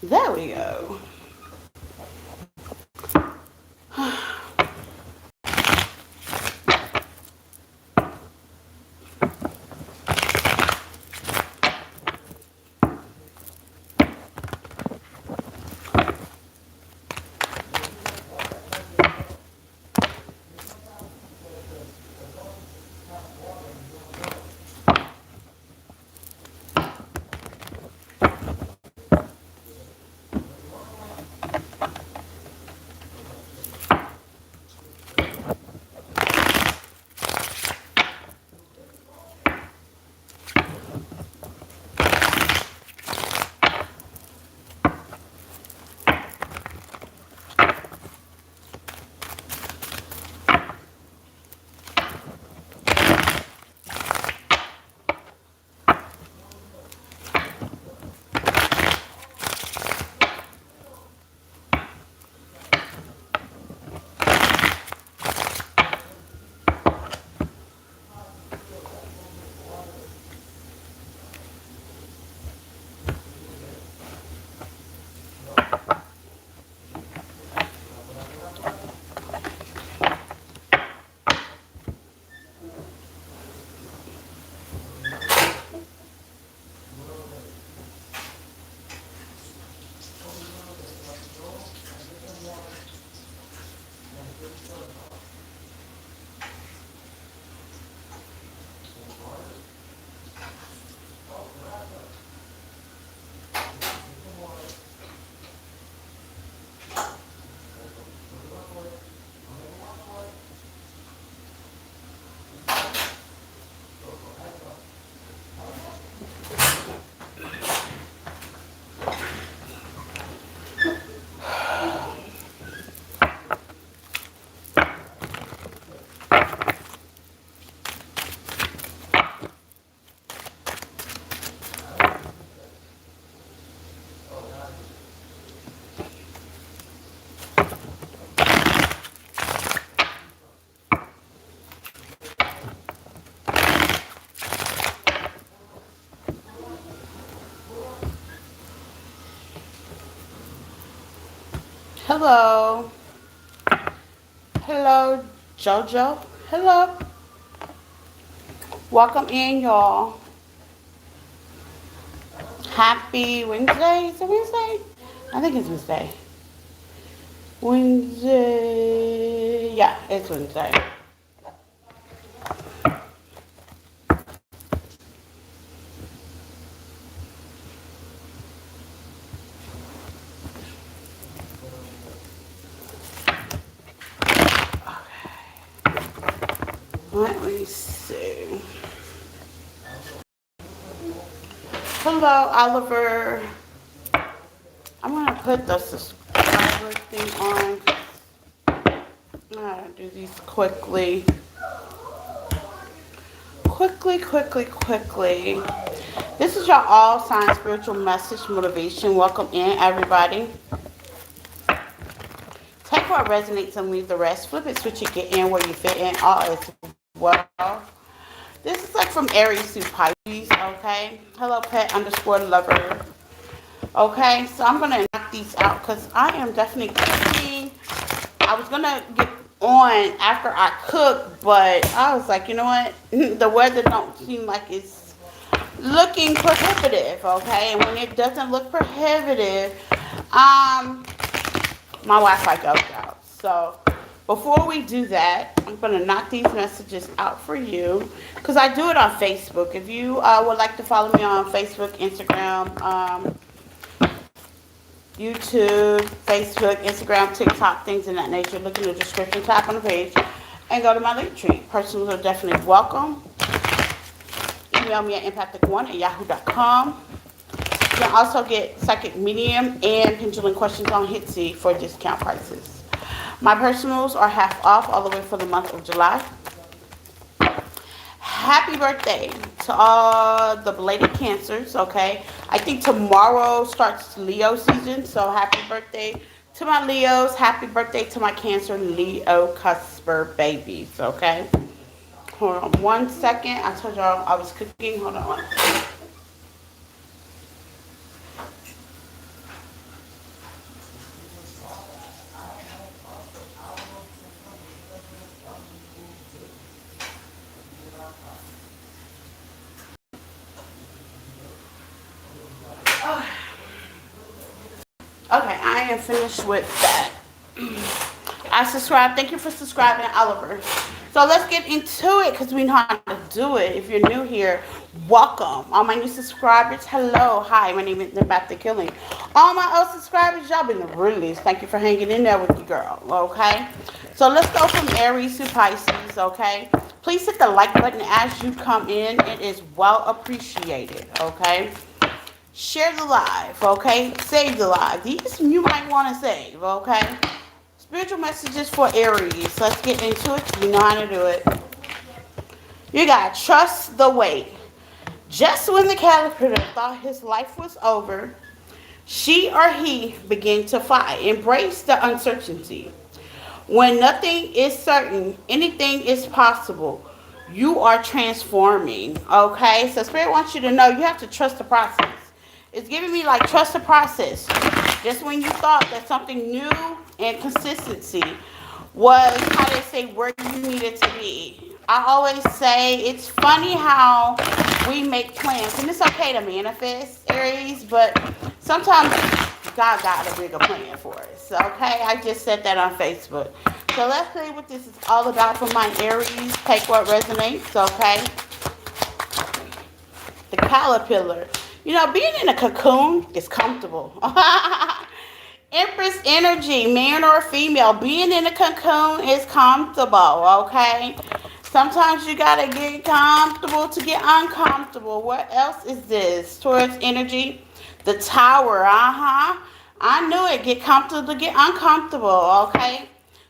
There we go. Hello. Hello, JoJo. Hello. Welcome in, y'all. Happy Wednesday. Is it Wednesday? I think it's Wednesday. Wednesday. Yeah, it's Wednesday. Let me see. Hello, Oliver. I'm going to put the subscriber thing on. I'm going to do these quickly. Quickly. This is your all sign spiritual message motivation. Welcome in, everybody. Take what resonates and leave the rest. Flip it, switch it, get in where you fit in. All as well. This is like from Aries to Pisces, okay? Hello, pet underscore lover. Okay, so I'm going to knock these out because I am definitely cooking. I was going to get on after I cook, but I was like, you know what? The weather don't seem like it's looking prohibitive, okay? And when it doesn't look prohibitive, my Wi-Fi goes out. So before we do that, I'm going to knock these messages out for you because I do it on Facebook. If you would like to follow me on Facebook, Instagram, YouTube, Facebook, Instagram, TikTok, things in that nature, look in the description, tap on the page, and go to my link tree. Personals are definitely welcome. Email me at empathic1@yahoo.com. You can also get Psychic Medium and Pendulum Questions on Hitsy for discount prices. My personals are half off all the way for the month of July. Happy birthday to all the belated cancers, okay? I think tomorrow starts Leo season, so happy birthday to my Leos. Happy birthday to my Cancer Leo Cusper babies, okay? Hold on 1 second. I told y'all I was cooking. Hold on. am finished with that. I subscribe. Thank you for subscribing, Oliver. So let's get into it because we know how to do it. If you're new here, welcome. All my new subscribers, hello. Hi, my name is About the Killing. All my old subscribers, y'all been the realest. Thank you for hanging in there with your girl, okay? So let's go from Aries to Pisces, okay? Please hit the like button as you come in. It is well appreciated, okay? Share the live, okay? Save the live. These you might want to save, okay? Spiritual messages for Aries. Let's get into it. You know how to do it. You got trust the wait. Just when the caterpillar thought his life was over, she or he began to fly. Embrace the uncertainty. When nothing is certain, anything is possible. You are transforming. Okay? So Spirit wants you to know you have to trust the process. It's giving me like trust the process. Just when you thought that something new and consistency was, how they say, where you needed to be. I always say it's funny how we make plans, and it's okay to manifest, Aries, but sometimes God got a bigger plan for us. Okay, I just said that on Facebook. So let's see what this is all about for my Aries. Take what resonates. Okay, the caterpillar. You know, being in a cocoon is comfortable. Empress energy, man or female, being in a cocoon is comfortable, okay? Sometimes you gotta get comfortable to get uncomfortable. What else is this? Taurus energy, the tower, I knew it. Get comfortable to get uncomfortable, okay?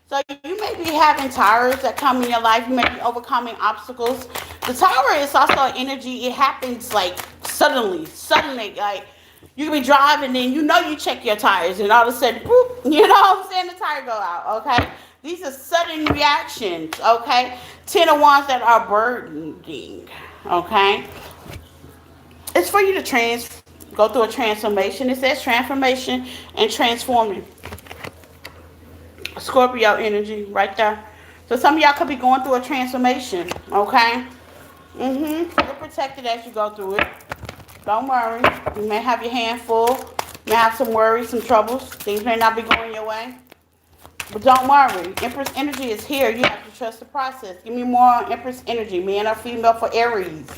So you may be having towers that come in your life. You may be overcoming obstacles. The tower is also energy. It happens like suddenly, like you can be driving and you know you check your tires and all of a sudden, boop, you know what I'm saying, the tire go out, okay? These are sudden reactions, okay? 10 of Wands that are burdening, okay? It's for you to go through a transformation. It says transformation and transforming. Scorpio energy right there. So some of y'all could be going through a transformation, okay? You're protected as you go through it. Don't worry. You may have your hand full. You may have some worries, some troubles. Things may not be going your way. But don't worry. Empress energy is here. You have to trust the process. Give me more on Empress energy, man or female for Aries.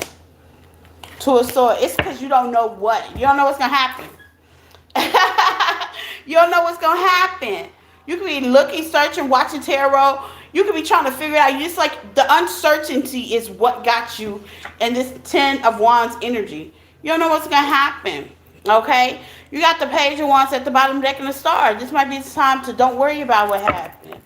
Two of Swords. It's because you don't know what. You don't know what's going to happen. You don't know what's going to happen. You could be looking, searching, watching tarot. You could be trying to figure it out. You just like the uncertainty is what got you in this 10 of Wands energy. You don't know what's going to happen. Okay? You got the Page of Wands at the bottom deck and the Star. This might be the time to don't worry about what happened.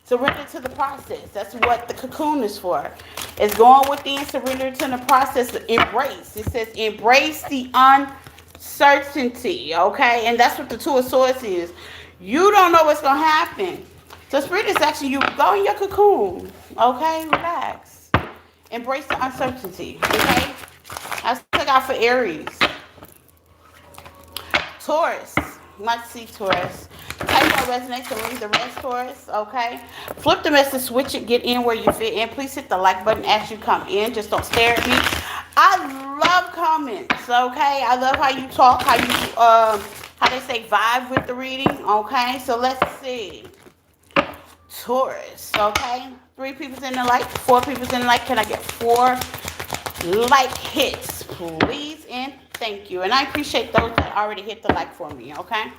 Surrender to the process. That's what the cocoon is for. It's going within, surrender to the process. Embrace. It says embrace the uncertainty. Okay? And that's what the Two of Swords is. You don't know what's going to happen. So Spirit is actually you go in your cocoon. Okay? Relax. Embrace the uncertainty. Okay? Let's look out for Aries. Taurus. Let's see, Taurus. Type what resonates and leave the rest, Taurus. Okay? Flip the message, switch it, get in where you fit in. Please hit the like button as you come in. Just don't stare at me. I love comments. Okay? I love how you talk, how you how they say vibe with the reading, okay? So let's see. Taurus, okay? 3 people in the like, 4 people in the like. Can I get 4 like hits, please? And thank you. And I appreciate those that already hit the like for me, okay?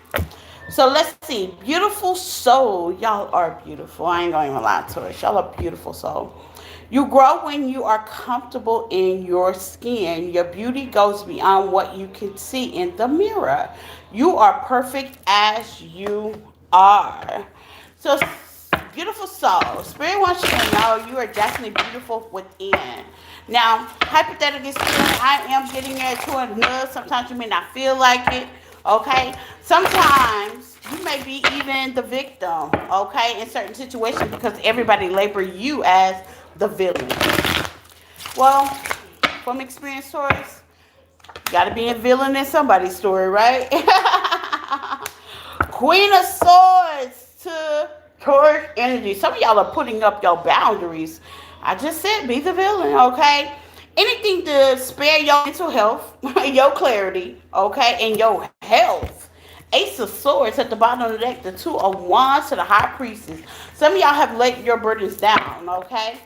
So let's see. Beautiful soul. Y'all are beautiful. I ain't going to even lie, Taurus. Y'all are beautiful soul. You grow when you are comfortable in your skin. Your beauty goes beyond what you can see in the mirror. You are perfect as you are. So, beautiful soul. Spirit wants you to know you are definitely beautiful within. Now, hypothetically speaking, I am getting there to a nudge. Sometimes you may not feel like it. Okay? Sometimes you may be even the victim. Okay? In certain situations because everybody label you as the villain. Well, from experience, Taurus, you gotta be a villain in somebody's story, right? Queen of Swords to Taurus energy. Some of y'all are putting up your boundaries. I just said be the villain, okay? Anything to spare your mental health, your clarity, okay, and your health Ace of Swords at the bottom of the deck. The Two of Wands to the High Priestess. Some of y'all have laid your burdens down, okay?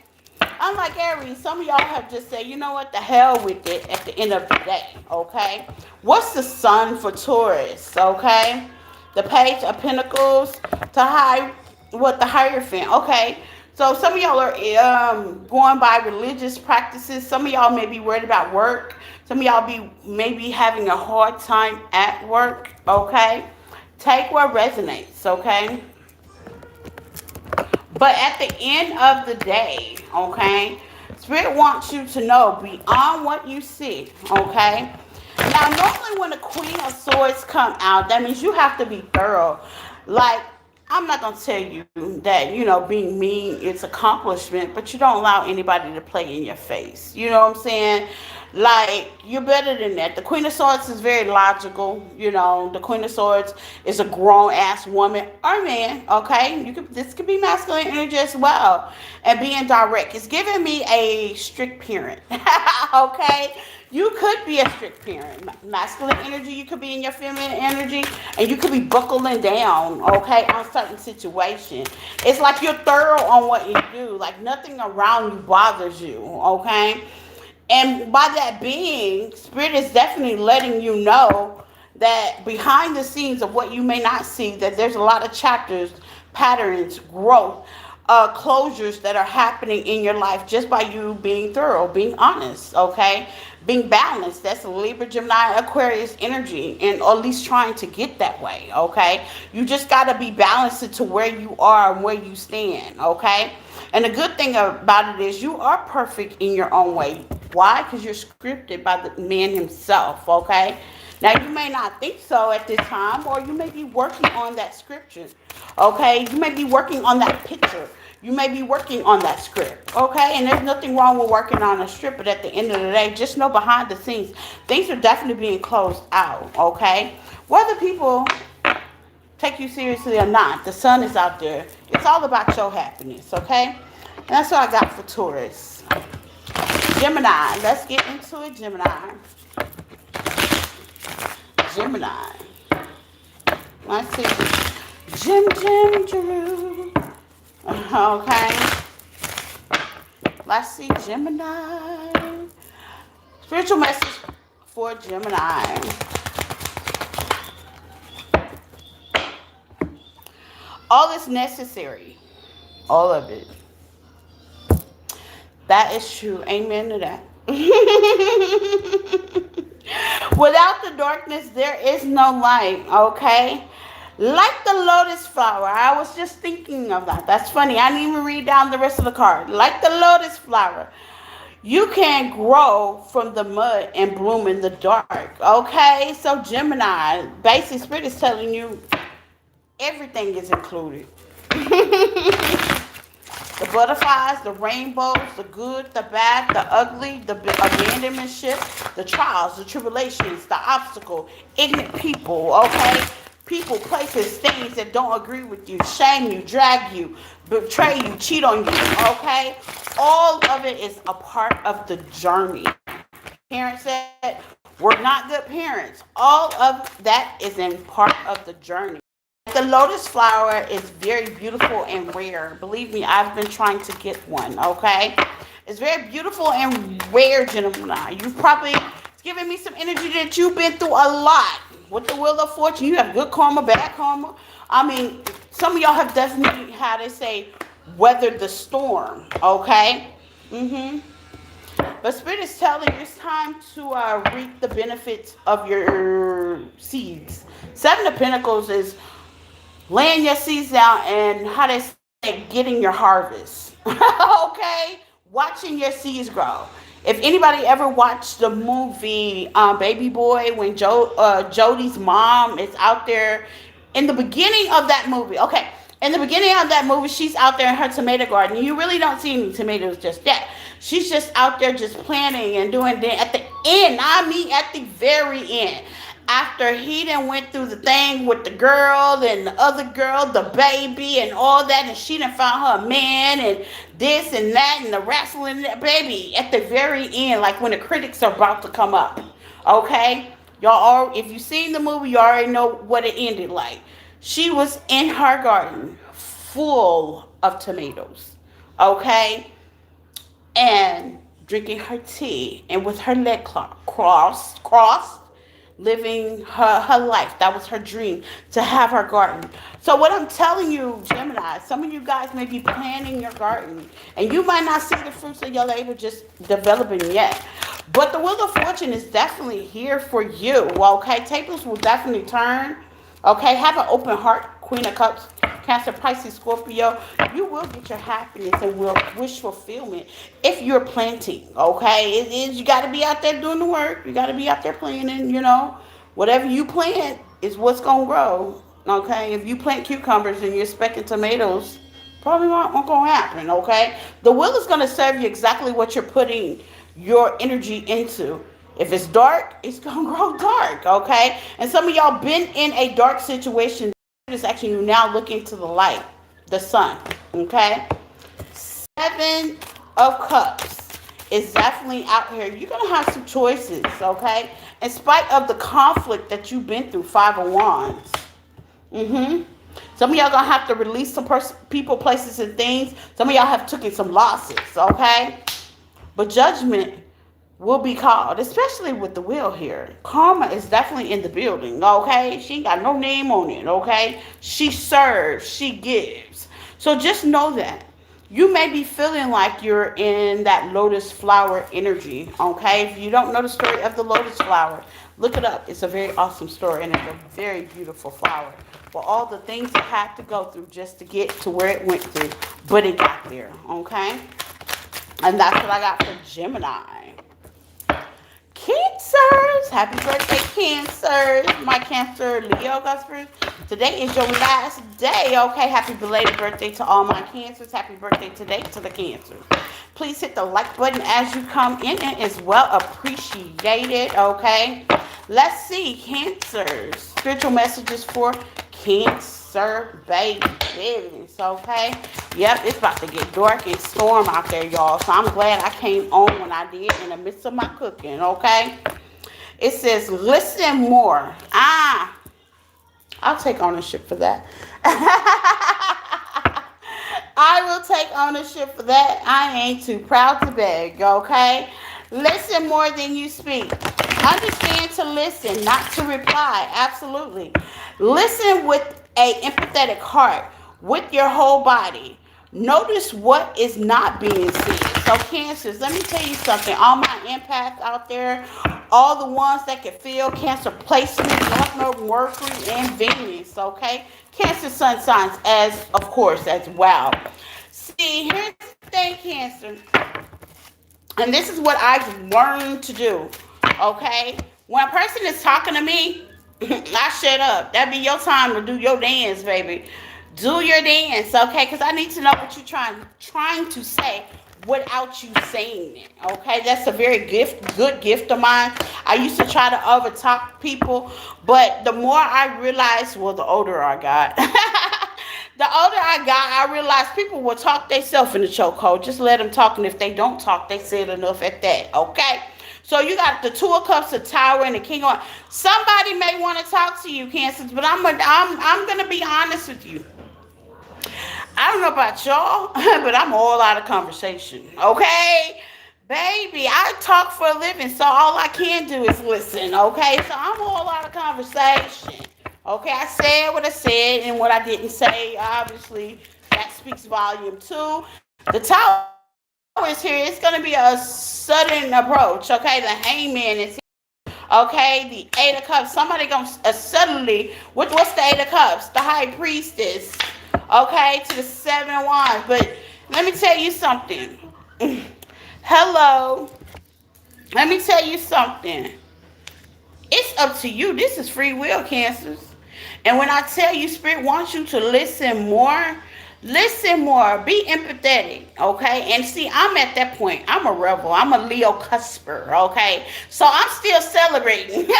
Unlike Aries, some of y'all have just said, you know what, the hell with it at the end of the day, okay? What's the sun for Taurus, okay? The Page of Pentacles to the Hierophant, okay? So some of y'all are going by religious practices. Some of y'all may be worried about work. Some of y'all maybe having a hard time at work, okay? Take what resonates, okay? But at the end of the day, okay, Spirit wants you to know beyond what you see, okay? Now, normally when the Queen of Swords come out, that means you have to be thorough. Like, I'm not going to tell you that, being mean is accomplishment, but you don't allow anybody to play in your face. You know what I'm saying? Like, you're better than that. The Queen of Swords is very logical. The Queen of Swords is a grown-ass woman or man, okay? This could be masculine energy as well. And being direct. It's giving me a strict parent, okay? You could be a strict parent. Masculine energy, you could be in your feminine energy, and you could be buckling down, okay, on certain situations. It's like you're thorough on what you do. Like, nothing around you bothers you, okay? And by that being, Spirit is definitely letting you know that behind the scenes of what you may not see, that there's a lot of chapters, patterns, growth, closures that are happening in your life just by you being thorough, being honest, okay? Being balanced. That's Libra, Gemini, Aquarius energy, and or at least trying to get that way, okay? You just got to be balanced to where you are and where you stand, okay? And the good thing about it is you are perfect in your own way. Why? Because you're scripted by the man himself, okay? Now, you may not think so at this time, or you may be working on that scripture, okay? You may be working on that picture. You may be working on that script, okay? And there's nothing wrong with working on a script, but at the end of the day, just know behind the scenes, things are definitely being closed out, okay? Whether people take you seriously or not, the sun is out there. It's all about your happiness, okay? And that's what I got for Taurus. Gemini. Let's get into it, Gemini. Gemini. Let's see. Jeru. Okay. Let's see, Gemini. Spiritual message for Gemini. All is necessary. All of it. That is true. Amen to that. Without the darkness, there is no light, okay? Like the lotus flower. I was just thinking of that. That's funny. I didn't even read down the rest of the card. Like the lotus flower. You can grow from the mud and bloom in the dark, okay? So Gemini, basic spirit is telling you everything is included. The butterflies, the rainbows, the good, the bad, the ugly, the abandonmentship, the trials, the tribulations, the obstacle, ignorant people, okay? People, places, things that don't agree with you, shame you, drag you, betray you, cheat on you, okay? All of it is a part of the journey. Parents said, we're not good parents. All of that is in part of the journey. The lotus flower is very beautiful and rare. Believe me, I've been trying to get one, okay? It's very beautiful and rare, Gemini. You've probably, it's giving me some energy that you've been through a lot. With the Wheel of Fortune, you have good karma, bad karma. I mean, some of y'all have definitely, how they say, weathered the storm, okay? But Spirit is telling you it's time to reap the benefits of your seeds. Seven of Pentacles is laying your seeds down and, how they say, getting your harvest. Okay? Watching your seeds grow. If anybody ever watched the movie Baby Boy, when Jodie's mom is out there in the beginning of that movie. Okay, in the beginning of that movie, she's out there in her tomato garden. You really don't see any tomatoes just yet. She's just out there just planting and doing that. At the end, I mean at the very end, after he done went through the thing with the girl and the other girl, the baby and all that, and she done found her a man and this and that and the wrestling, that baby, at the very end, like when the critics are about to come up, okay? If you've seen the movie, you already know what it ended like. She was in her garden full of tomatoes, okay, and drinking her tea and with her leg crossed, living her life. That was her dream, to have her garden. So what I'm telling you, Gemini, some of you guys may be planting your garden and you might not see the fruits of your labor just developing yet. But the wheel of fortune is definitely here for you. Okay, tables will definitely turn. Okay, have an open heart, Queen of Cups, Cancer, Pisces, Scorpio. You will get your happiness and will wish fulfillment if you're planting. Okay, it is. You got to be out there doing the work. You got to be out there planting. Whatever you plant is what's gonna grow. Okay, if you plant cucumbers and you're expecting tomatoes, probably not gonna happen. Okay, the will is gonna serve you exactly what you're putting your energy into. If it's dark, it's gonna grow dark, okay? And some of y'all been in a dark situation. It's actually you now looking to the light, the sun, okay? Seven of Cups is definitely out here. You're gonna have some choices, okay? In spite of the conflict that you've been through, Five of Wands. Some of y'all gonna have to release some people, places, and things. Some of y'all have taken some losses, okay? But judgment will be called, especially with the wheel here. Karma is definitely in the building, okay? She ain't got no name on it, okay? She serves, she gives. So just know that. You may be feeling like you're in that lotus flower energy, okay? If you don't know the story of the lotus flower, look it up. It's a very awesome story, and it's a very beautiful flower. For all the things it had to go through just to get to where it went through, but it got there, okay? And that's what I got for Gemini. Cancers, happy birthday, Cancers. My Cancer Leo Guspers. Today is your last day. Okay, happy belated birthday to all my Cancers. Happy birthday today to the Cancers. Please hit the like button as you come in. It is well appreciated. Okay, let's see, Cancers. Spiritual messages for Cancer babies. Okay, yep, it's about to get dark and storm out there, y'all. So I'm glad I came on when I did in the midst of my cooking. Okay, it says listen more. I'll take ownership for that. I will take ownership for that. I ain't too proud to beg, okay? Listen more than you speak. Understand to listen, not to reply. Absolutely. Listen with a empathetic heart, with your whole body. Notice what is not being said. So Cancers, let me tell you something. All my empaths out there, all the ones that can feel Cancer placement, North Node, Mercury, and Venus, okay? Cancer sun signs of course, as well. See, here's the thing, Cancer. And this is what I've learned to do, okay? When a person is talking to me, I shut up. That be your time to do your dance, baby. Do your dance, okay? Because I need to know what you're trying to say without you saying it, okay? That's a very good gift of mine. I used to try to overtalk people, but the more I realized, well, the older I got, I realized people will talk themselves in the chokehold. Just let them talk, and if they don't talk, they said enough at that, okay? So you got the Two of Cups, the Tower, and the King of... Somebody may want to talk to you, Cancers, but I'm gonna be honest with you. I don't know about y'all, but I'm all out of conversation, okay? Baby, I talk for a living, so all I can do is listen, okay? So I'm all out of conversation, okay? I said what I said, and what I didn't say, obviously, that speaks volume too. The Tower is here. It's going to be a sudden approach, okay? The Hangman is here, okay? The Eight of Cups. Somebody going to suddenly, what's the Eight of Cups? The High Priestess, okay? To the Seven of Wands. But let me tell you something. Hello. Let me tell you something. It's up to you. This is free will, Cancers. And when I tell you Spirit wants you to listen more, be empathetic, okay? And see, I'm at that point. I'm a rebel. I'm a Leo cusper, okay? So I'm still celebrating.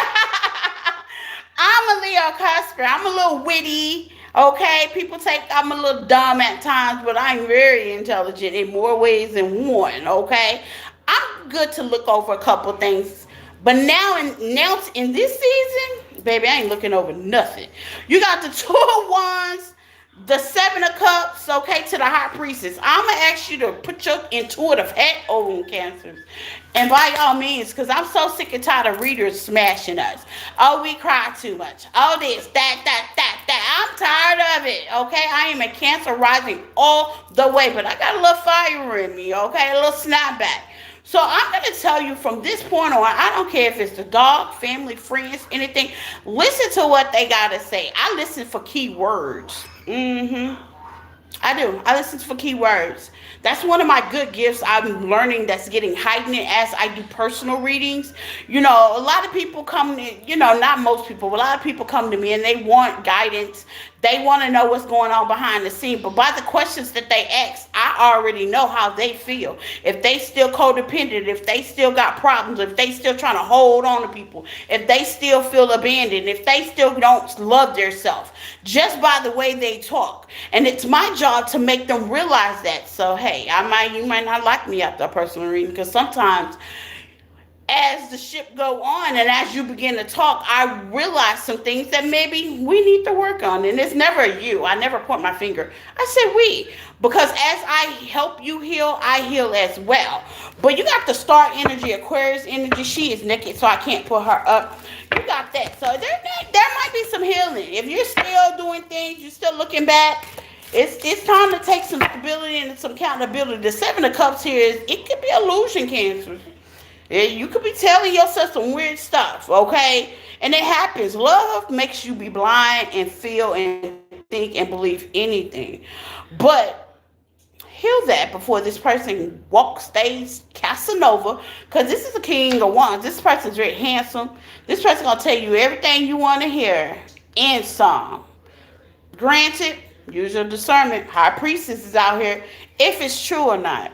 I'm a Leo cusper. I'm a little witty, okay? People think I'm a little dumb at times, but I'm very intelligent in more ways than one, okay? I'm good to look over a couple things, But now in this season, baby, I ain't looking over nothing. You got the Two of Wands, the Seven of Cups, okay, to the High Priestess. I'm gonna ask you to put your intuitive hat on, Cancers, and by all means, because I'm so sick and tired of readers smashing us. Oh, we cry too much. Oh, this, that. I'm tired of it. Okay, I am a Cancer rising all the way, but I got a little fire in me. Okay, a little snapback. So I'm going to tell you from this point on, I don't care if it's the dog, family, friends, anything. Listen to what they got to say. I listen for key words. I do. I listen for keywords. That's one of my good gifts I'm learning that's getting heightened as I do personal readings. You know, a lot of people come to, not most people, but a lot of people come to me and they want guidance. They want to know what's going on behind the scene. But by the questions that they ask, I already know how they feel. If they still codependent, if they still got problems, if they still trying to hold on to people, if they still feel abandoned, if they still don't love themselves, just by the way they talk. And it's my job to make them realize that. So hey, you might not like me after a personal reading, because sometimes as the ship go on and as you begin to talk, I realize some things that maybe we need to work on. And it's never you. I never point my finger. I say we. Because as I help you heal, I heal as well. But you got the star energy, Aquarius energy. She is naked, so I can't put her up. You got that. So there might be some healing. If you're still doing things, you're still looking back, it's time to take some stability and some accountability. The Seven of Cups here it could be illusion, Cancer. You could be telling yourself some weird stuff, okay? And it happens. Love makes you be blind and feel and think and believe anything. But heal that before this person stays Casanova, because this is a king of wands. This person's very handsome. This person's going to tell you everything you want to hear and some. Granted, use your discernment. High Priestess is out here, if it's true or not.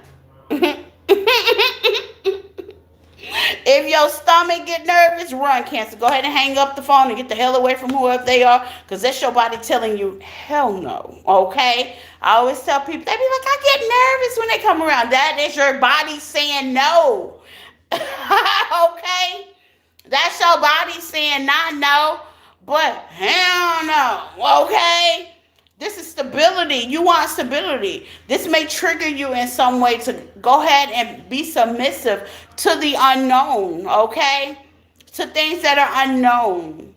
If your stomach get nervous, run, Cancer. Go ahead and hang up the phone and get the hell away from whoever they are, because that's your body telling you, hell no, okay? I always tell people, they be like, I get nervous when they come around. That is your body saying no, okay? That's your body saying not no, but hell no, okay? This is stability. You want stability. This may trigger you in some way to go ahead and be submissive to the unknown, okay? To things that are unknown.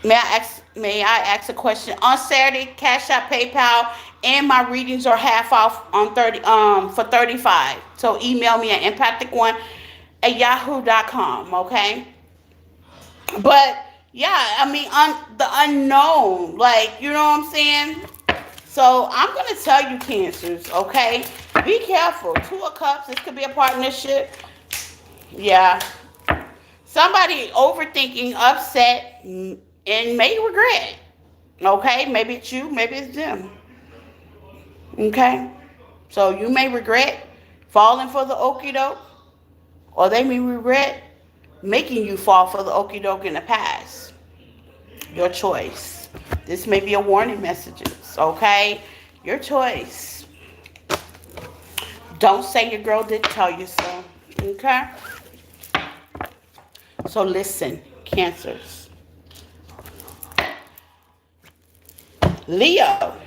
May I ask a question? On Saturday, Cash App, PayPal, and my readings are half off on for 35. So email me at empathic1@yahoo.com, okay? But yeah, I mean, the unknown, like, you know what I'm saying? So I'm going to tell you, Cancers, okay? Be careful. Two of Cups, this could be a partnership. Yeah. Somebody overthinking, upset, and may regret. Okay? Maybe it's you, maybe it's them. Okay? So you may regret falling for the okie doke, or they may regret making you fall for the okie doke in the past. Your choice. This may be a warning messages, okay? Your choice. Don't say your girl didn't tell you so, okay? So listen, Cancers. Leo.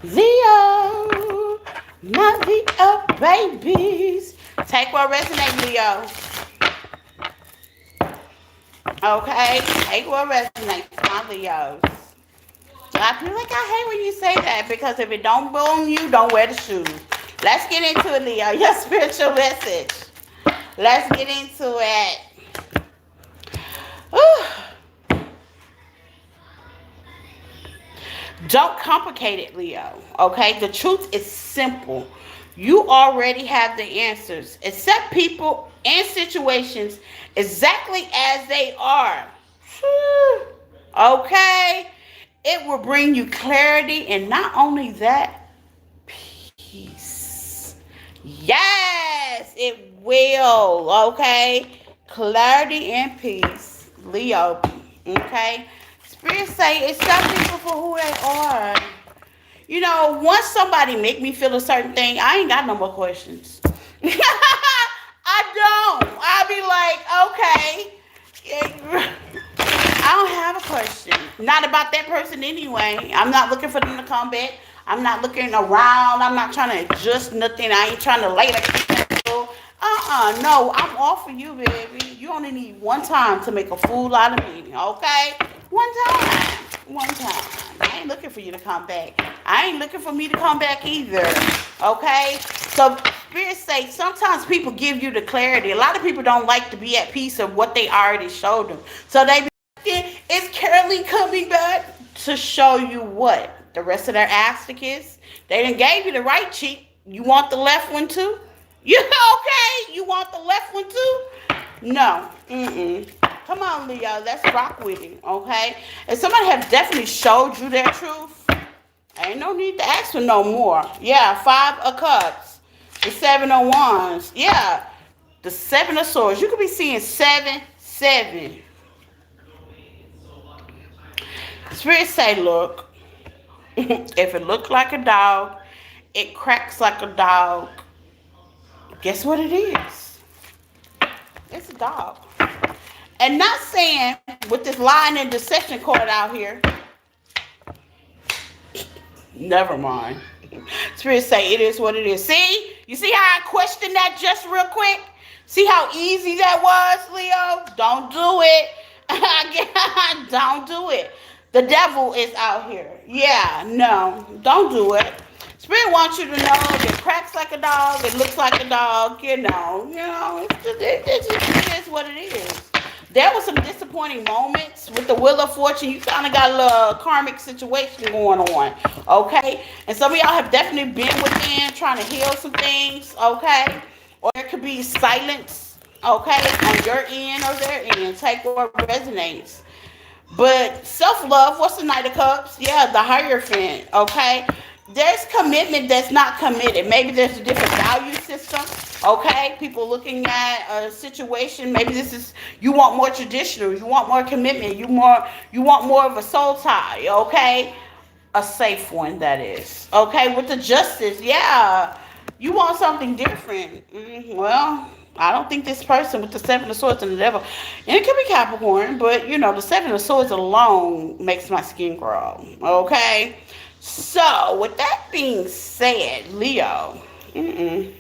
Leo, my Leo babies. Take what resonates, Leo. Okay? Take what resonates, my Leos. I feel like I hate when you say that, because if it don't boom you, don't wear the shoes. Let's get into it, Leo. Your spiritual message. Let's get into it. Don't complicate it, Leo. Okay? The truth is simple. You already have the answers. Accept people and situations exactly as they are. Okay? It will bring you clarity, and not only that, peace. Yes, it will. Okay? Clarity and peace. Leo. Okay? Spirit say accept people for who they are. You know, once somebody make me feel a certain thing, I ain't got no more questions. I don't. I'll be like, okay. I don't have a question. Not about that person anyway. I'm not looking for them to come back. I'm not looking around. I'm not trying to adjust nothing. I ain't trying to lay the no, I'm all for you, baby. You only need one time to make a fool out of me, okay? One time. One time. I ain't looking for you to come back. I ain't looking for me to come back either, okay? So, Spirit say, sometimes people give you the clarity. A lot of people don't like to be at peace of what they already showed them. So, they be like, is Caroline coming back to show you what? The rest of their ass to kiss? They done gave you the right cheek. You want the left one too? You okay? You want the left one too? No. Mm-mm. Come on, Leo. Let's rock with it, okay? If somebody have definitely showed you their truth, ain't no need to ask for no more. Yeah, 5 of Cups. The 7 of Wands. Yeah, the 7 of Swords. You could be seeing 7, 7. Spirit say, look, if it looks like a dog, it cracks like a dog. Guess what it is? It's a dog. And not saying with this lying and deception card out here. Never mind. Spirit say it is what it is. See? You see how I questioned that just real quick? See how easy that was, Leo? Don't do it. Don't do it. The devil is out here. Yeah, no. Don't do it. Spirit wants you to know it cracks like a dog, it looks like a dog, it is what it is. There was some disappointing moments with the Wheel of Fortune. You kind of got a little karmic situation going on, okay? And some of y'all have definitely been within trying to heal some things, okay? Or there could be silence, okay, on your end or their end. Take what resonates. But self-love, what's the Knight of Cups? Yeah, the Hierophant, okay? There's commitment that's not committed. Maybe there's a different value system, okay? People looking at a situation, maybe this is, you want more traditional, you want more commitment, you want more of a soul tie, okay? A safe one, that is, okay? With the Justice, yeah, you want something different. Well, I don't think this person with the 7 of Swords and the Devil, and it could be Capricorn, but the 7 of Swords alone makes my skin crawl, okay? So, with that being said, Leo, even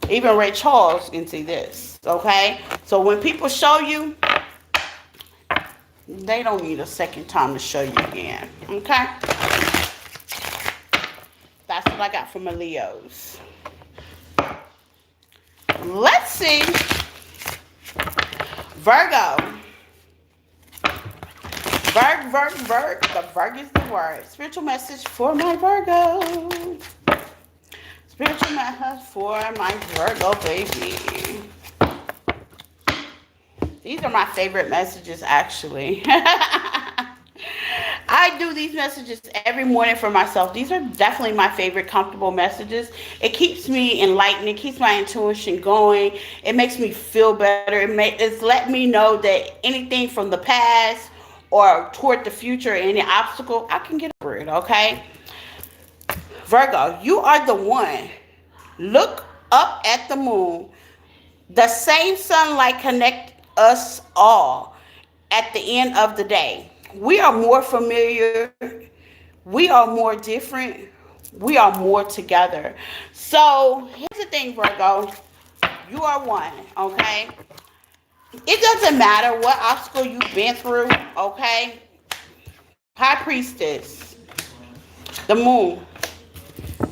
Ray Charles can see this, okay? So, when people show you, they don't need a second time to show you again, okay? That's what I got from my Leos. Let's see. Virgo. Virg. The Virg is the word. Spiritual message for my Virgo. Spiritual message for my Virgo, baby. These are my favorite messages, actually. I do these messages every morning for myself. These are definitely my favorite comfortable messages. It keeps me enlightened. It keeps my intuition going. It makes me feel better. It's let me know that anything from the past or toward the future, any obstacle, I can get over it, okay? Virgo, you are the one. Look up at the moon. The same sunlight connects us all at the end of the day. We are more familiar. We are more different. We are more together. So, here's the thing, Virgo. You are one, okay? It doesn't matter what obstacle you've been through, okay? High Priestess, the Moon,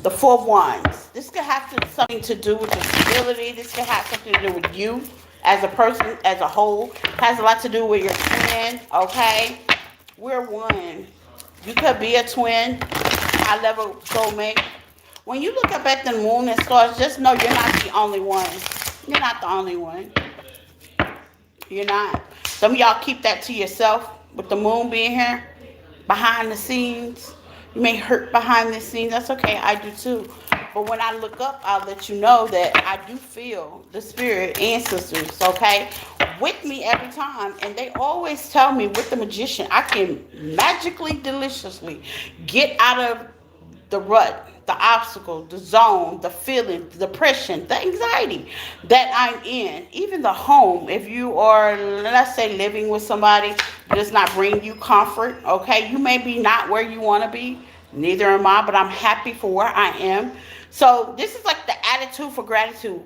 the 4 of Wands. This could have something to do with your stability. This could have something to do with you as a person, as a whole. It has a lot to do with your twin, okay? We're one. You could be a twin, high-level soulmate. When you look up at the moon and stars, just know you're not the only one. You're not the only one. You're not. Some of y'all keep that to yourself with the moon being here. Behind the scenes. You may hurt behind the scenes. That's okay. I do too. But when I look up, I'll let you know that I do feel the spirit ancestors, okay, with me every time. And they always tell me with the magician, I can magically, deliciously get out of the rut, the obstacle, the zone, the feeling, the depression, the anxiety that I'm in. Even the home, if you are, let's say, living with somebody does not bring you comfort, okay? You may be not where you want to be. Neither am I, but I'm happy for where I am. So this is like the attitude for gratitude.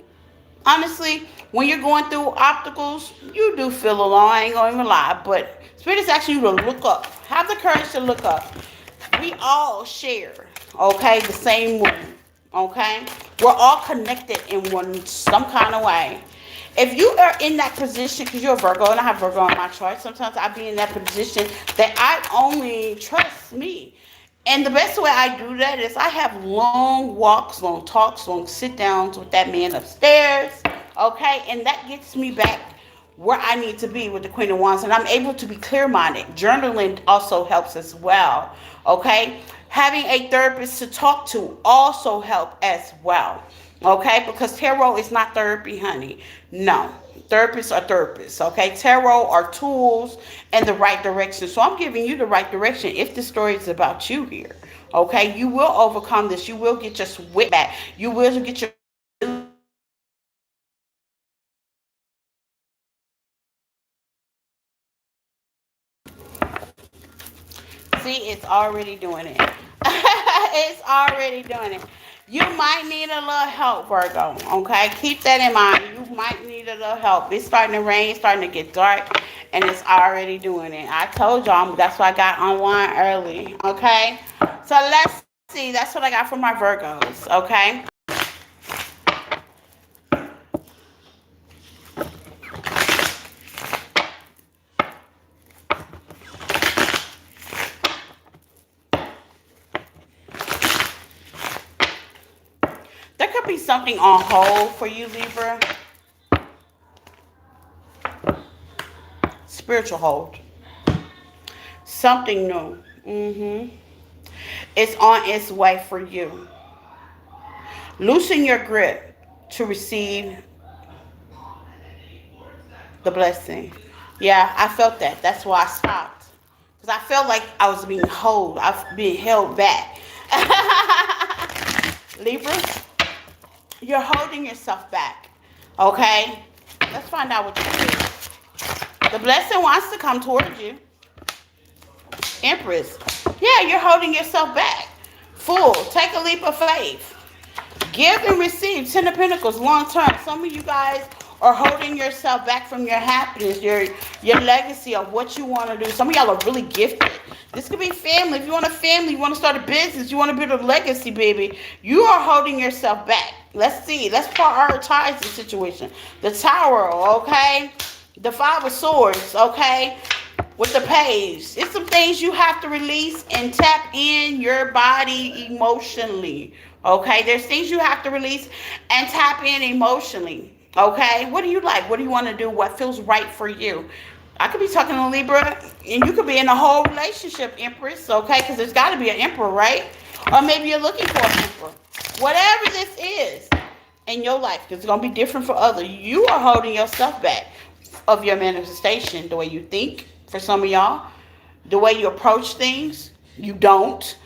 Honestly, when you're going through obstacles, you do feel alone. I ain't gonna even lie, but Spirit is asking you to look up. Have the courage to look up. We all share, okay, the same room, okay? We're all connected in some kind of way. If you are in that position, because you're a Virgo, and I have Virgo in my chart, sometimes I be in that position that I only trust me. And the best way I do that is I have long walks, long talks, long sit downs with that man upstairs, okay? And that gets me back where I need to be with the Queen of Wands, and I'm able to be clear-minded. Journaling also helps as well, okay? Having a therapist to talk to also help as well, okay? Because tarot is not therapy, honey. No, therapists are therapists, okay? Tarot are tools and the right direction. So I'm giving you the right direction if the story is about you here, okay? You will overcome this. You will get your wit back. You will get your See, it's already doing it. It's already doing it. You might need a little help, Virgo. Okay, keep that in mind. You might need a little help. It's starting to rain, starting to get dark, and it's already doing it. I told y'all that's why I got on one early. Okay, so let's see. That's what I got for my Virgos. Okay. There could be something on hold for you, Libra. Spiritual hold. Something new. It's on its way for you. Loosen your grip to receive the blessing. Yeah, I felt that. That's why I stopped. Because I felt like I was being held back. Libra, you're holding yourself back. Okay? Let's find out what you do. The blessing wants to come towards you. Empress. Yeah, you're holding yourself back. Fool. Take a leap of faith. Give and receive. Ten of Pentacles, long term. Some of you guys are holding yourself back from your happiness, your legacy of what you want to do. Some of y'all are really gifted. This could be family. If you want a family, you want to start a business, you want to build a legacy, baby, you are holding yourself back. Let's see. Let's prioritize the situation. The Tower, okay? The Five of Swords, okay? With the Page. It's some things you have to release and tap in your body emotionally. Okay? There's things you have to release and tap in emotionally. Okay? What do you like? What do you want to do? What feels right for you? I could be talking to Libra, and you could be in a whole relationship, Empress, okay? Because there's got to be an Emperor, right? Or maybe you're looking for an Emperor. Whatever this is in your life, because it's going to be different for others. You are holding yourself back of your manifestation, the way you think, for some of y'all. The way you approach things, you don't.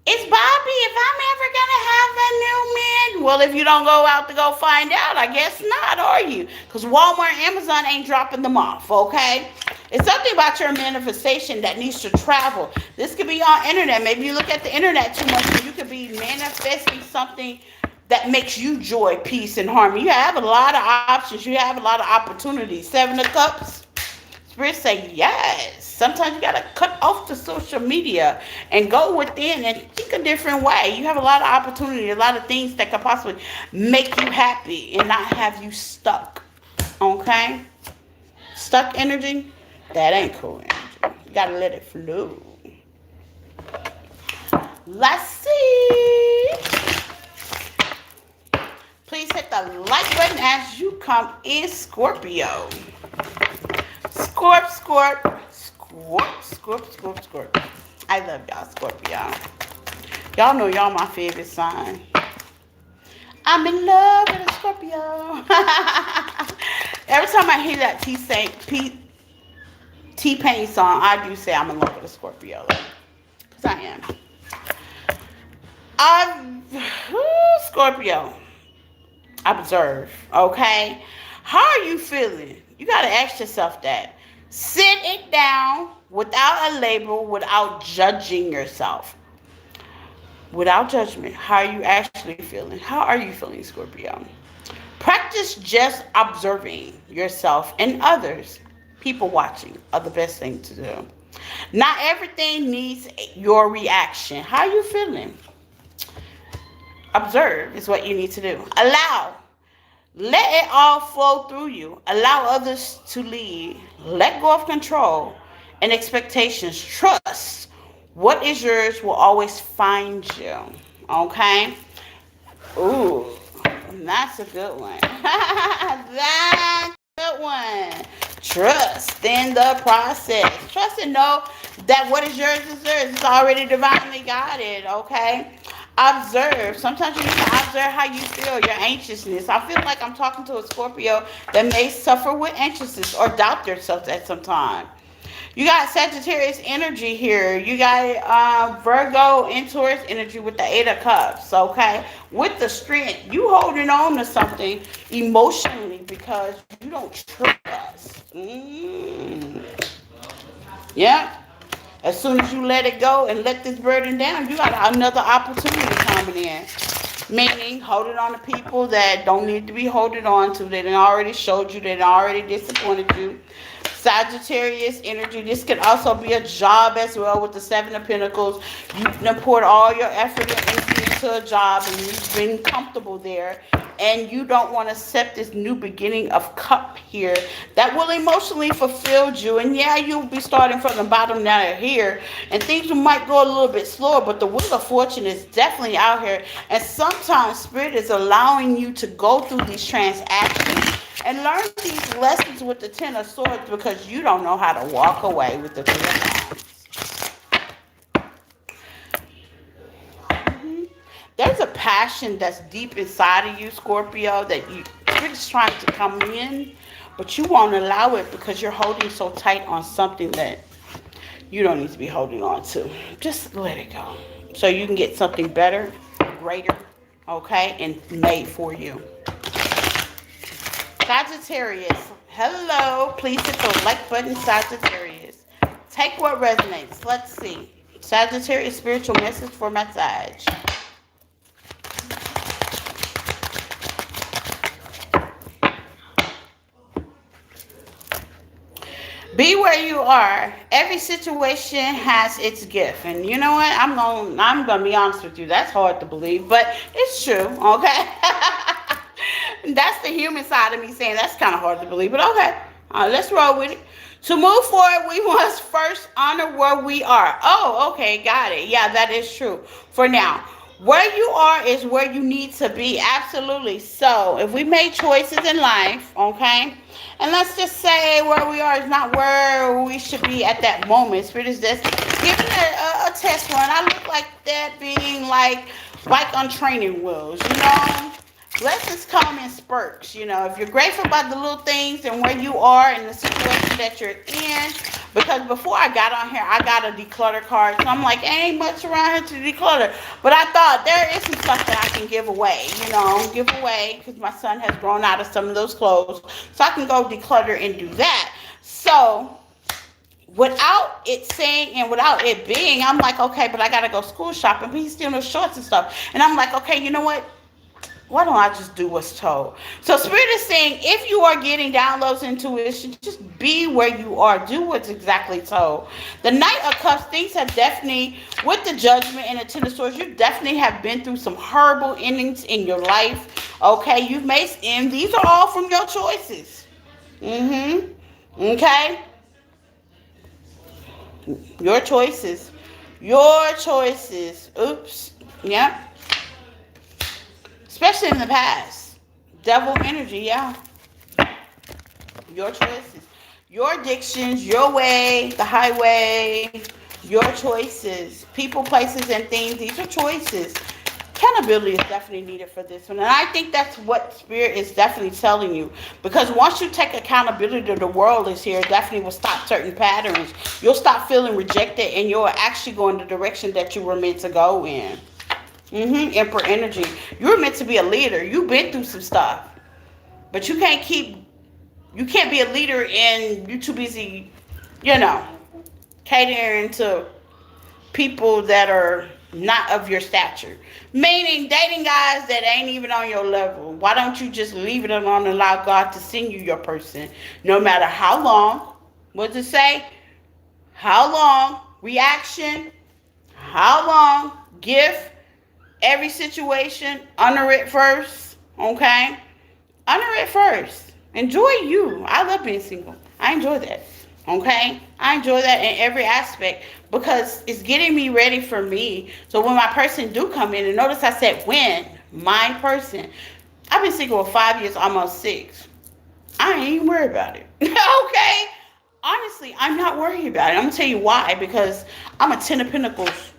It's Bobby, if I'm ever going to have a new man. Well, if you don't go out to go find out, I guess not, are you? Because Walmart and Amazon ain't dropping them off, okay? It's something about your manifestation that needs to travel. This could be on internet. Maybe you look at the internet too much, and you could be manifesting something that makes you joy, peace, and harmony. You have a lot of options. You have a lot of opportunities. Seven of Cups. Spirit say yes. Sometimes you got to cut off the social media and go within and think a different way. You have a lot of opportunity, a lot of things that could possibly make you happy and not have you stuck. Okay? Stuck energy, that ain't cool energy. You got to let it flow. Let's see. Please hit the like button as you come in, Scorpio. Scorp. I love y'all, Scorpio. Y'all know y'all my favorite sign. I'm in love with a Scorpio. Every time I hear that T-Pain song, I do say I'm in love with a Scorpio. Because I am. I'm Scorpio. Observe, okay? How are you feeling? You got to ask yourself that. Sit it down without a label, without judging yourself. Without judgment, how are you actually feeling? How are you feeling, Scorpio? Practice just observing yourself and others. People watching are the best thing to do. Not everything needs your reaction. How are you feeling? Observe is what you need to do. Allow. Let it all flow through you. Allow others to lead. Let go of control and expectations. Trust. What is yours will always find you. Okay? Ooh, that's a good one. That's a good one. Trust in the process. Trust and know that what is yours is yours. It's already divinely guided. Okay? Observe. Sometimes you need to observe how you feel, your anxiousness. I feel like I'm talking to a Scorpio that may suffer with anxiousness or doubt themselves at some time. You got Sagittarius energy here. You got Virgo and Taurus energy with the Eight of Cups, okay? With the strength, you holding on to something emotionally because you don't trust. Yeah. As soon as you let it go and let this burden down, you got another opportunity coming in. Meaning, holding on to people that don't need to be holding on to. They done already showed you. They done already disappointed you. Sagittarius energy. This can also be a job as well with the Seven of Pentacles. You can poured all your effort and energy into a job and you've been comfortable there. And you don't want to accept this new beginning of cup here that will emotionally fulfill you. And yeah, you'll be starting from the bottom down here. And things might go a little bit slower, but the wheel of fortune is definitely out here. And sometimes Spirit is allowing you to go through these transactions and learn these lessons with the Ten of Swords because you don't know how to walk away with the Three of Wands. There's a passion that's deep inside of you, Scorpio, that you're just trying to come in, but you won't allow it because you're holding so tight on something that you don't need to be holding on to. Just let it go so you can get something better, greater, okay, and made for you. Sagittarius, hello. Please hit the like button, Sagittarius. Take what resonates. Let's see. Sagittarius spiritual message for my Sag. Be where you are. Every situation has its gift, and you know what? I'm gonna be honest with you. That's hard to believe, but it's true. Okay, that's the human side of me saying that's kind of hard to believe, but okay. Let's roll with it. To move forward, we must first honor where we are. Oh, okay, got it. Yeah, that is true. For now, where you are is where you need to be. Absolutely. So, if we make choices in life, okay, and let's just say where we are is not where we should be at that moment. Spirit is just giving a test run. I look like that being like on training wheels, you know. Blessings come in spurts, you know. If you're grateful about the little things and where you are and the situation that you're in, because before I got on here, I got a declutter card, so I'm like, ain't much around here to declutter. But I thought there is some stuff that I can give away, because my son has grown out of some of those clothes, so I can go declutter and do that. So without it saying and without it being, I'm like, okay, but I gotta go school shopping, but he's still in shorts and stuff, and I'm like, okay, you know what? Why don't I just do what's told? So Spirit is saying, if you are getting downloads, intuition, just be where you are. Do what's exactly told. The Knight of Cups, things have definitely, with the Judgment and the Ten of Swords, you definitely have been through some horrible endings in your life. Okay, you've made, and these are all from your choices. Okay? Your choices. Your choices. Oops. Yep. Especially in the past. Devil energy, yeah. Your choices. Your addictions, your way, the highway, Your choices, people, places, and things, these are choices. Accountability is definitely needed for this one. And I think that's what Spirit is definitely telling you. Because once you take accountability, the world is here, definitely will stop certain patterns. You'll stop feeling rejected and you'll actually go in the direction that you were meant to go in. Emperor energy. You were meant to be a leader. You've been through some stuff. But you can't be a leader and you're too busy, you know, catering to people that are not of your stature. Meaning dating guys that ain't even on your level. Why don't you just leave it alone and allow God to send you your person? No matter how long, what does it say? How long, reaction, how long, gift, every situation, honor it first, okay? Honor it first. Enjoy you. I love being single. I enjoy that. Okay? I enjoy that in every aspect because it's getting me ready for me. So when my person do come in, and notice I said when, my person. I've been single for 5 years, almost 6. I ain't even worried about it. Okay? Honestly, I'm not worried about it. I'm going to tell you why. Because I'm a 10 of Pentacles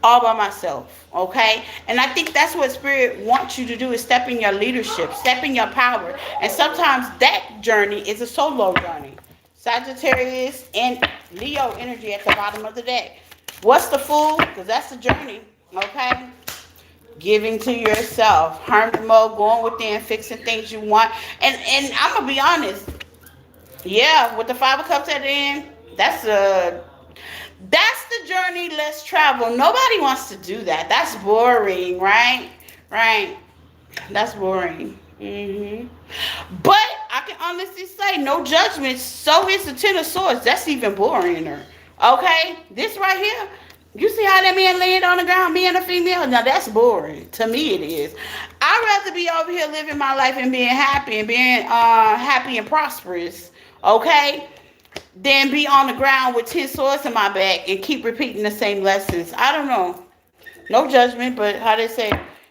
all by myself, okay? And I think that's what Spirit wants you to do, is step in your leadership, step in your power. And sometimes that journey is a solo journey. Sagittarius and Leo energy at the bottom of the deck. What's the Fool? Because that's the journey, okay? Giving to yourself. Hermit mode, going within, fixing things you want. And I'm going to be honest. Yeah, with the 5 of Cups at the end, that's the journey less travel. Nobody wants to do that. That's boring, right? Right. That's boring. But I can honestly say, no judgment. So is the 10 of Swords. That's even boringer. Okay? This right here, you see how that man laying on the ground being a female? Now that's boring. To me it is. I'd rather be over here living my life and being happy and prosperous. Okay? Than be on the ground with 10 swords in my back and keep repeating the same lessons. I don't know. No judgment, but how they say,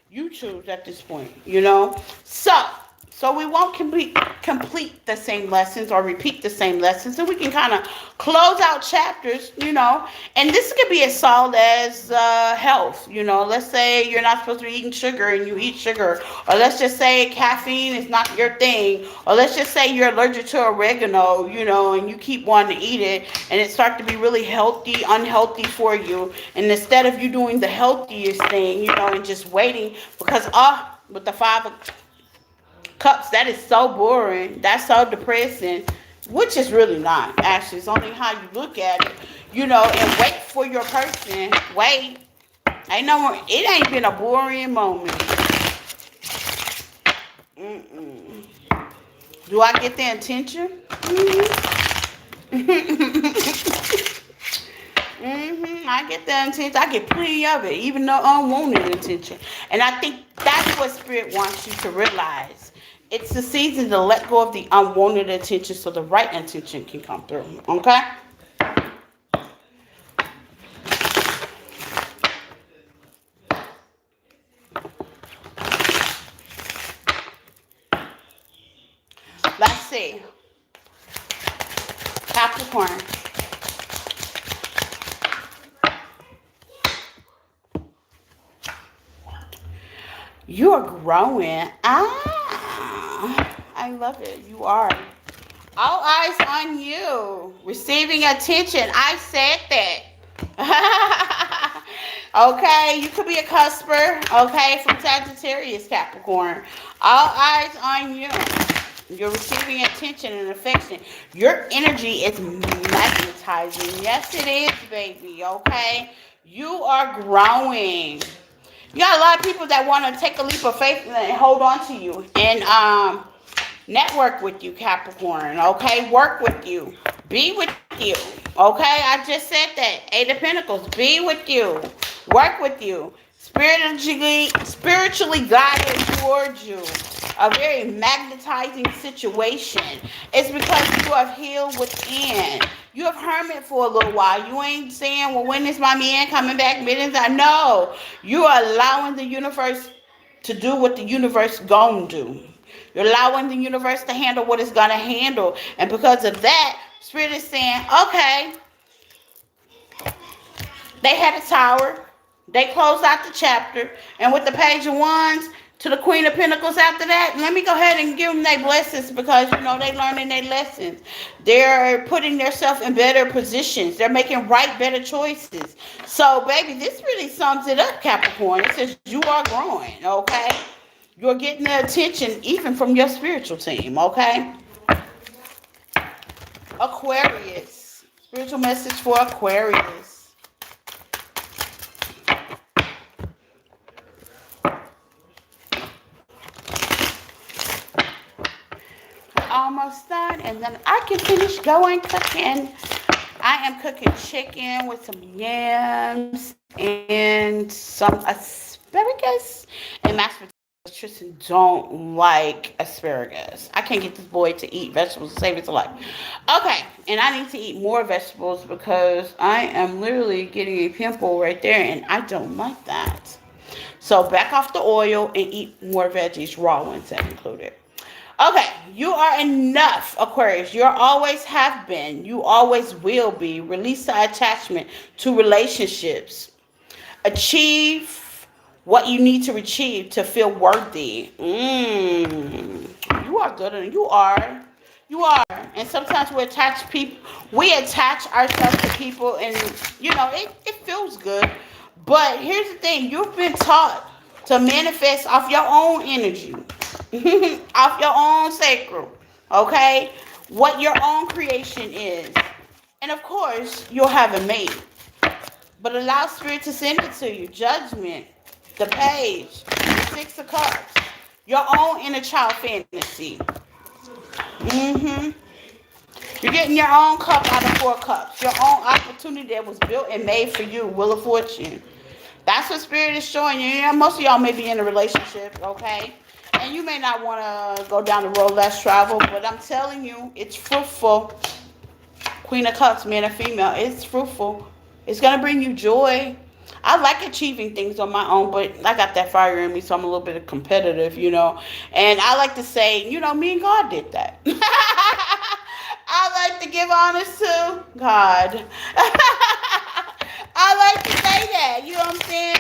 you choose at this point, you know? So we won't complete the same lessons or repeat the same lessons. So we can kind of close out chapters, you know. And this could be as solid as health, you know. Let's say you're not supposed to be eating sugar and you eat sugar. Or let's just say caffeine is not your thing. Or let's just say you're allergic to oregano, you know, and you keep wanting to eat it. And it starts to be really unhealthy for you. And instead of you doing the healthiest thing, you know, and just waiting. Because with the 5 of Cups, that is so boring. That's so depressing, which is really not. Actually, it's only how you look at it, you know. And wait for your person. Wait, ain't no more. It ain't been a boring moment. Do I get the attention? I get the attention. I get plenty of it, even though unwanted attention. And I think that's what Spirit wants you to realize. It's the season to let go of the unwanted attention so the right attention can come through. Okay? Let's see. Capricorn. You are growing. I love it. You are. All eyes on you. Receiving attention. I said that. Okay, you could be a cusper. Okay, from Sagittarius, Capricorn. All eyes on you. You're receiving attention and affection. Your energy is magnetizing. Yes, it is, baby. Okay, you are growing. You got a lot of people that want to take a leap of faith and hold on to you and network with you, Capricorn. Okay, work with you, be with you. Okay, I just said that. 8 of Pentacles, be with you, work with you, spiritually guided towards you. A very magnetizing situation. It's because you have healed within. You have hermit for a little while. You ain't saying, well, when is my man coming back? No. You are allowing the universe to do what the universe gonna do. You're allowing the universe to handle what it's gonna handle. And because of that, Spirit is saying, okay, They had a tower. They closed out the chapter. And with the Page of Wands to the Queen of Pentacles after that, let me go ahead and give them their blessings because, they learning their lessons. They're putting themselves in better positions. They're making right, better choices. So, baby, this really sums it up, Capricorn. It says you are growing, okay? You're getting the attention even from your spiritual team, okay? Aquarius. Spiritual message for Aquarius. Almost done, and then I can finish going cooking. I am cooking chicken with some yams and some asparagus and mashed potatoes. Tristan don't like asparagus. I can't get this boy to eat vegetables to save his life. Okay, and I need to eat more vegetables because I am literally getting a pimple right there, and I don't like that. So back off the oil and eat more veggies, raw ones that included. Okay, you are enough, Aquarius. You always have been. You always will be. Release the attachment to relationships. Achieve what you need to achieve to feel worthy. You are good, and you are. You are. And sometimes we attach ourselves to people, and it feels good. But here's the thing: you've been taught to manifest off your own energy, off your own sacral. Okay, what your own creation is, and of course you'll have a mate. But allow spirit to send it to you. Judgment, the Page, the Six of Cups, your own inner child fantasy. You're getting your own cup out of Four Cups. Your own opportunity that was built and made for you. Wheel of Fortune. That's what spirit is showing you. Most of y'all may be in a relationship, okay? And you may not want to go down the road less travel, but I'm telling you, it's fruitful. Queen of Cups, man or female, it's fruitful. It's going to bring you joy. I like achieving things on my own, but I got that fire in me, so I'm a little bit competitive, And I like to say, me and God did that. I like to give honors to God. I like to say that, you know what I'm saying?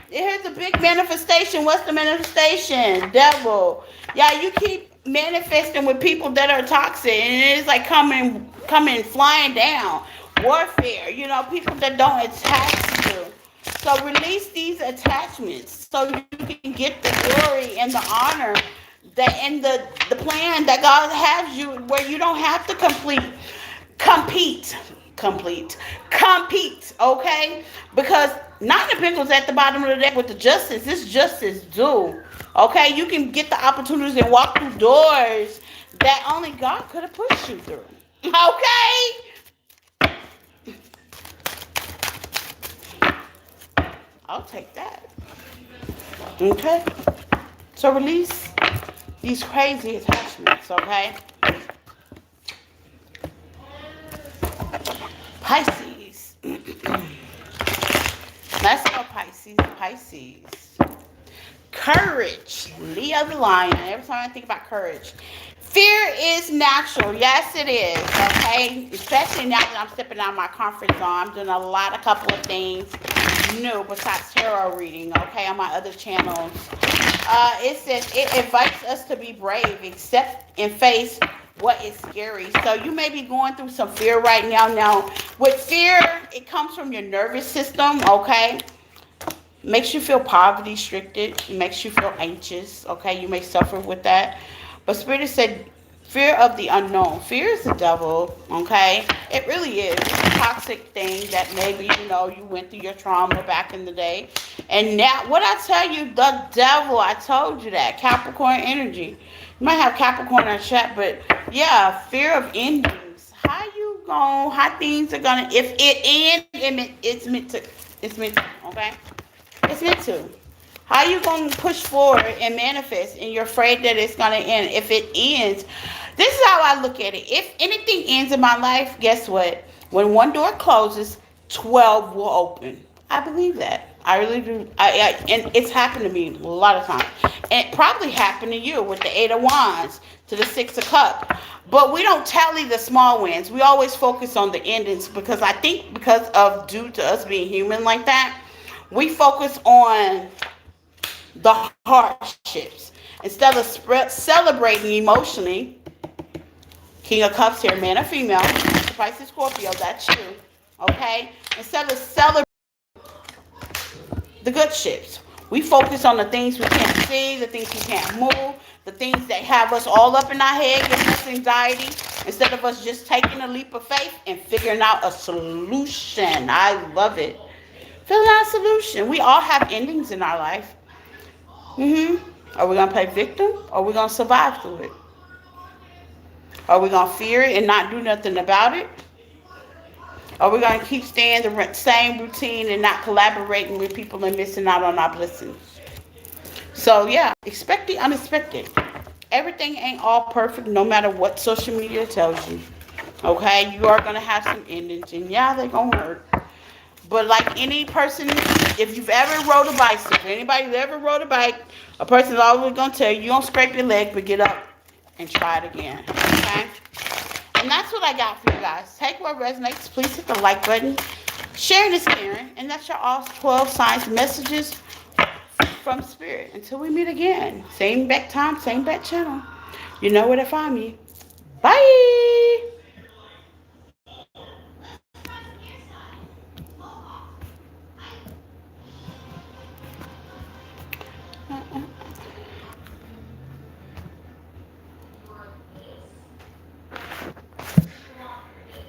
Here's a big manifestation. What's the manifestation? Devil. Yeah, you keep manifesting with people that are toxic, and it's like coming flying down. Warfare, people that don't attach to you. So release these attachments so you can get the glory and the honor and the plan that God has you, where you don't have to compete, okay? Because Nine of Pentacles at the bottom of the deck with the Justice, it's justice due, okay? You can get the opportunities and walk through doors that only God could have pushed you through, okay? I'll take that. Okay? So release these crazy attachments, okay? Pisces. Let's go, Pisces. Courage. Leo the Lion. Every time I think about courage. Fear is natural. Yes, it is. Okay? Especially now that I'm stepping out of my comfort zone. I'm doing a couple of things new besides tarot reading, okay, on my other channels. It says it invites us to be brave, accept and face what is scary. So you may be going through some fear right now. Now, with fear, it comes from your nervous system, okay? Makes you feel poverty stricken. It makes you feel anxious, okay? You may suffer with that. But Spirit said, fear of the unknown. Fear is the devil, okay? It really is. It's a toxic thing that maybe, you went through your trauma back in the day. And now, what I tell you, the devil, I told you that. Capricorn energy. You might have Capricorn in chat, but yeah, fear of endings. How things are gonna, if it ends, it's meant to, okay? It's meant to. How you gonna push forward and manifest, and you're afraid that it's gonna end? If it ends, this is how I look at it. If anything ends in my life, guess what? When one door closes, 12 will open. I believe that. I really do. And it's happened to me a lot of times. And it probably happened to you with the Eight of Wands to the Six of Cups. But we don't tally the small wins. We always focus on the endings because I think because of due to us being human like that, we focus on the hardships instead of celebrating emotionally. King of Cups here, man or female, Pisces, Scorpio, that's you. Okay? Instead of celebrating the good ships. We focus on the things we can't see, the things we can't move, the things that have us all up in our head, giving us anxiety, instead of us just taking a leap of faith and figuring out a solution. I love it. Figuring out a solution. We all have endings in our life. Are we gonna play victim, or are we gonna survive through it? Are we gonna fear it and not do nothing about it? Are we going to keep staying the same routine and not collaborating with people and missing out on our blessings? So, yeah, expect the unexpected. Everything ain't all perfect no matter what social media tells you. Okay? You are going to have some endings, and yeah, they're going to hurt. But like any person, if you've ever rode a bicycle, anybody who ever rode a bike, a person's always going to tell you, you don't scrape your leg, but get up and try it again. Okay? And that's what I got for you guys. Take what resonates. Please hit the like button. Share this, Karen. And that's your all 12 signs messages from Spirit. Until we meet again. Same back time, same back channel. You know where to find me. Bye.